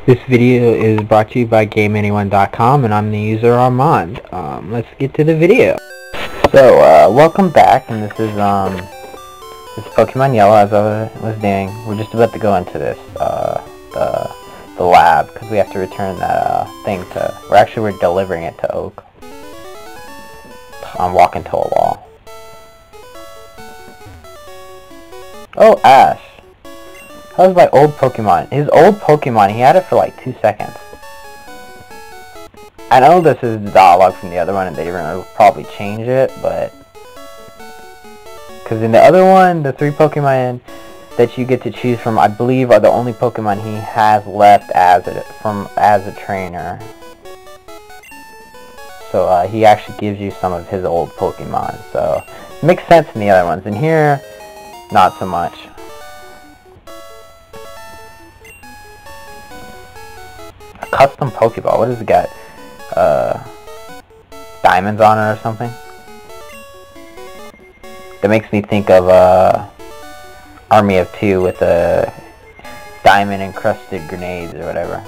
This video is brought to you by GameAnyone.com, and I'm the user Armand. Let's get to the video. So, welcome back, and this is Pokemon Yellow, as I was doing. We're just about to go into this, the lab, because we have to return that, thing to, we're delivering it to Oak. I'm walking to a wall. Oh, Ash. That was my old Pokemon. His old Pokemon, he had it for like 2 seconds. I know this is the dialogue from the other one and they're going to probably change it, but... Because in the other one, the 3 Pokemon that you get to choose from, I believe, are the only Pokemon he has left as a trainer. So he actually gives you some of his old Pokemon. So it makes sense in the other ones. In here, not so much. Custom Pokeball. What does it got? Diamonds on it or something? That makes me think of Army of Two with the diamond encrusted grenades or whatever.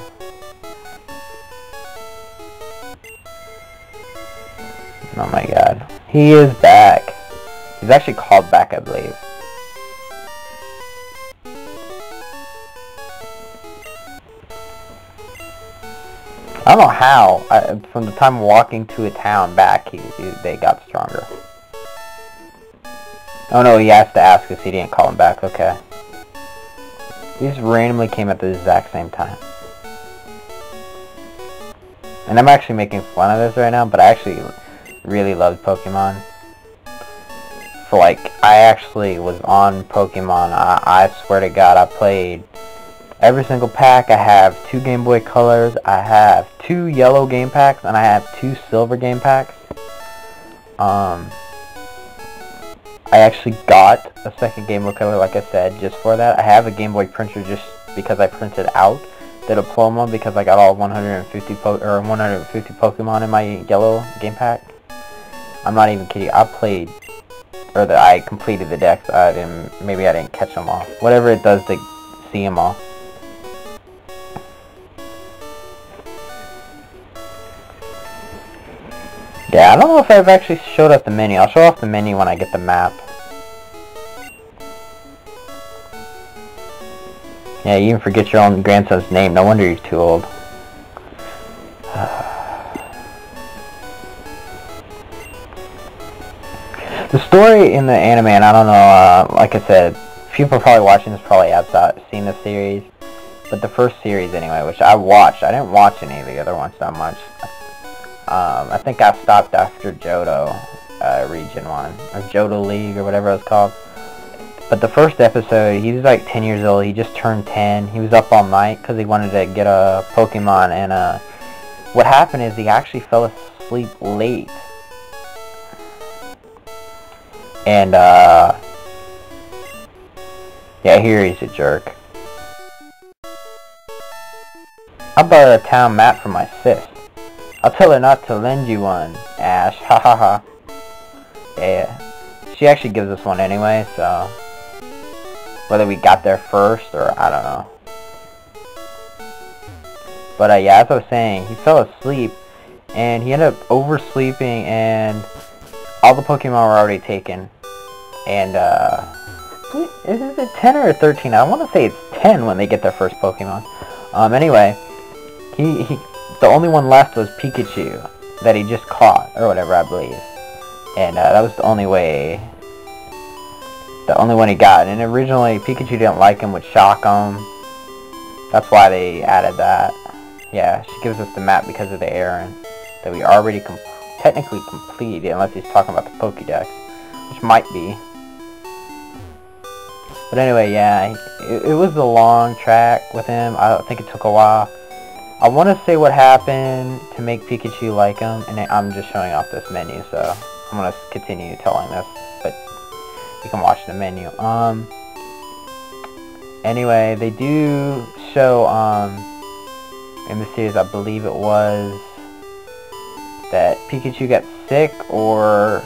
Oh my god. He is back. He's actually called back, I believe. I don't know how. From the time walking to a town back, they got stronger. Oh no, he has to ask us. He didn't call him back. Okay. He just randomly came at the exact same time. And I'm actually making fun of this right now, but I actually really loved Pokemon. For like, I actually was on Pokemon. I swear to God, I played every single pack. I have 2 Game Boy Colors, I have 2 yellow game packs, and I have 2 silver game packs. I actually got a second Game Boy Color, like I said, just for that. I have a Game Boy printer just because I printed out the diploma because I got all 150 Pokemon in my yellow game pack. I'm not even kidding. I completed the decks. Maybe I didn't catch them all. Whatever it does to see them all. Yeah, I don't know if I've actually showed off the menu. I'll show off the menu when I get the map. Yeah, you even forget your own grandson's name. No wonder you're too old. The story in the anime, and I don't know, like I said, people probably watching this probably have seen the series. But the first series anyway, which I watched. I didn't watch any of the other ones that much. I think I stopped after Johto Region 1, or Johto League, or whatever it was called. But the first episode, he was like 10 years old, he just turned 10, he was up all night because he wanted to get a Pokemon, and what happened is he actually fell asleep late. And, yeah, here he's a jerk. I borrowed a town map from my sis. I'll tell her not to lend you one, Ash. Ha ha ha. Yeah. She actually gives us one anyway, so... Whether we got there first, or I don't know. But, yeah, as I was saying, he fell asleep, and he ended up oversleeping, and all the Pokemon were already taken. And, is it 10 or 13? I want to say it's 10 when they get their first Pokemon. Anyway, the only one left was Pikachu that he just caught, or whatever, I believe. And that was the only one he got. And originally, Pikachu didn't like him, would shock him. That's why they added that. Yeah, she gives us the map because of the Errand that we already technically completed, unless he's talking about the Pokédex, which might be. But anyway, yeah, it was a long track with him. I think it took a while. I want to say what happened to make Pikachu like him, and I'm just showing off this menu, so I'm going to continue telling this, but you can watch the menu. Anyway, they do show, in the series, I believe it was, that Pikachu got sick, or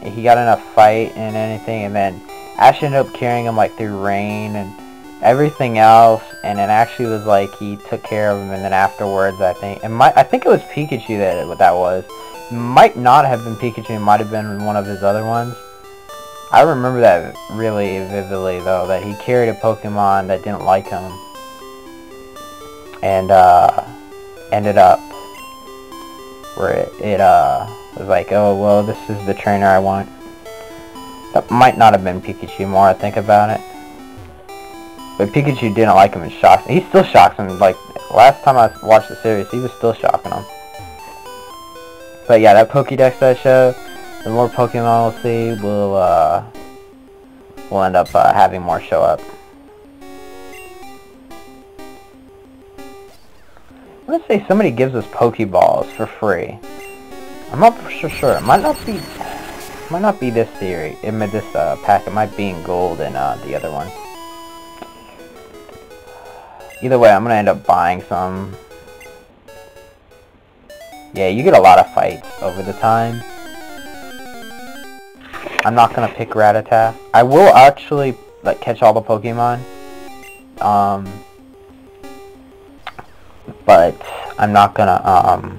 he got in a fight and anything, and then Ash ended up carrying him, like, through rain, and everything else, and it actually was like he took care of him, and then afterwards I think it was Pikachu that was. Might not have been Pikachu, it might have been one of his other ones. I remember that really vividly though, that he carried a Pokemon that didn't like him, and ended up where it was like, oh well, this is the trainer I want. That might not have been Pikachu, more I think about it. But Pikachu didn't like him and shocked him. He still shocks him. Like, last time I watched the series, he was still shocking him. But yeah, that Pokédex that I showed, the more Pokemon we'll see, we'll end up having more show up. Let's say somebody gives us Pokeballs for free. I'm not for sure. It might not be this series. This pack. It might be in gold and the other one. Either way, I'm gonna end up buying some. Yeah, you get a lot of fights over the time. I'm not gonna pick Rattata. I will actually like catch all the Pokemon. But I'm not gonna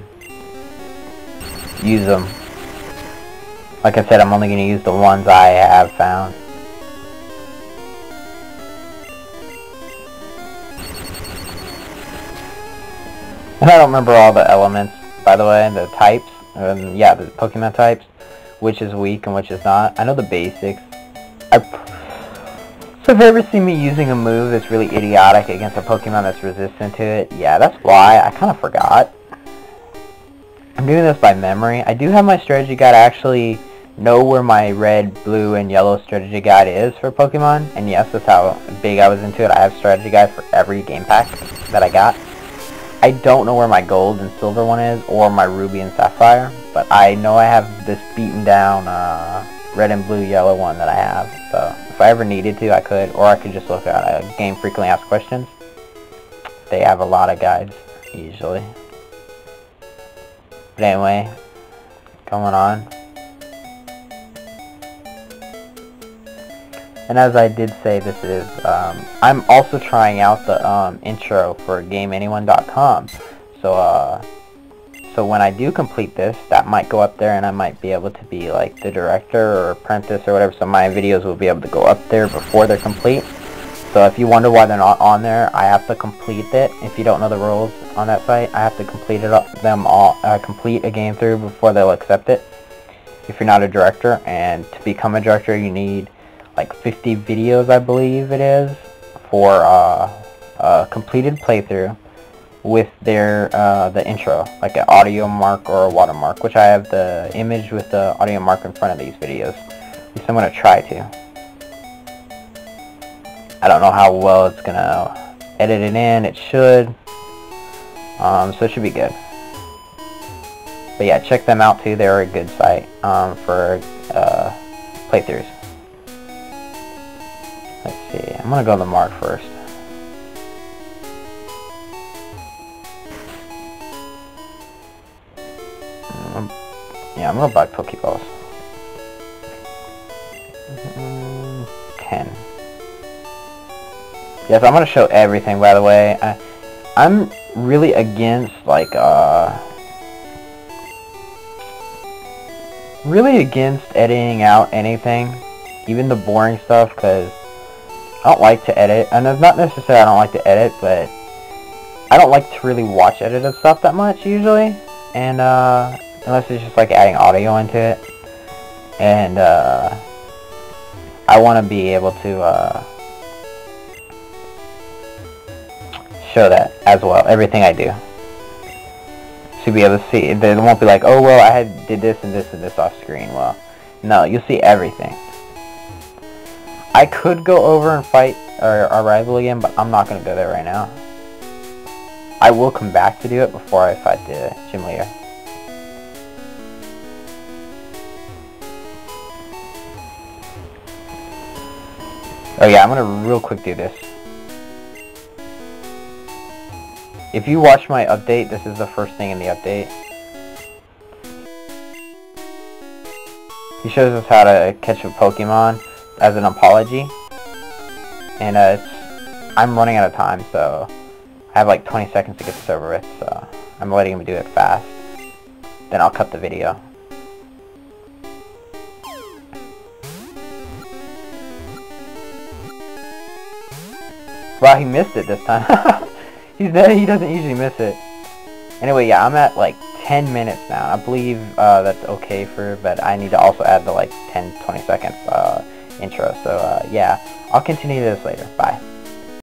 use them. Like I said, I'm only gonna use the ones I have found. And I don't remember all the elements, by the way, the types. Yeah, the Pokemon types. Which is weak and which is not. I know the basics. So if you ever see me using a move that's really idiotic against a Pokemon that's resistant to it, yeah, that's why. I kind of forgot. I'm doing this by memory. I do have my strategy guide. I actually know where my red, blue, and yellow strategy guide is for Pokemon. And yes, that's how big I was into it. I have strategy guides for every game pack that I got. I don't know where my gold and silver one is, or my ruby and sapphire, but I know I have this beaten down red and blue yellow one that I have. So if I ever needed to, I could, or I could just look at a game frequently asked questions. They have a lot of guides usually. But anyway, going on. And as I did say, this is, I'm also trying out the intro for GameAnyone.com. So when I do complete this, that might go up there, and I might be able to be like the director or apprentice or whatever. So my videos will be able to go up there before they're complete. So if you wonder why they're not on there, I have to complete it. If you don't know the rules on that site, I have to complete complete a game through before they'll accept it. If you're not a director, and to become a director, you need like 50 videos, I believe it is, for a completed playthrough with their the intro, like an audio mark or a watermark, which I have the image with the audio mark in front of these videos. At least I'm gonna try to. I don't know how well it's gonna edit it in. It should, so it should be good. But yeah, check them out too. They're a good site for playthroughs. Let's see, I'm gonna go to the mark first. Yeah, I'm gonna buy Pokeballs. 10. Yes, I'm gonna show everything, by the way. I'm really against, like, really against editing out anything, even the boring stuff, because I don't like to edit, and it's not necessarily I don't like to edit, but I don't like to really watch edited stuff that much usually, and unless it's just like adding audio into it, and I want to be able to show that as well, everything I do, to be able to see. They won't be like, oh well, I did this and this and this off screen. Well, no, you'll see everything. I could go over and fight our rival again, but I'm not going to go there right now. I will come back to do it before I fight the gym leader. Oh yeah, I'm going to real quick do this. If you watch my update, this is the first thing in the update. He shows us how to catch a Pokemon as an apology, and I'm running out of time, so I have like 20 seconds to get this over with, so I'm letting him do it fast. Then I'll cut the video. Wow, he missed it this time. He doesn't usually miss it. Anyway, yeah, I'm at like 10 minutes now. I believe that's okay but I need to also add the like 10-20 second intro. So yeah, I'll continue this later. Bye.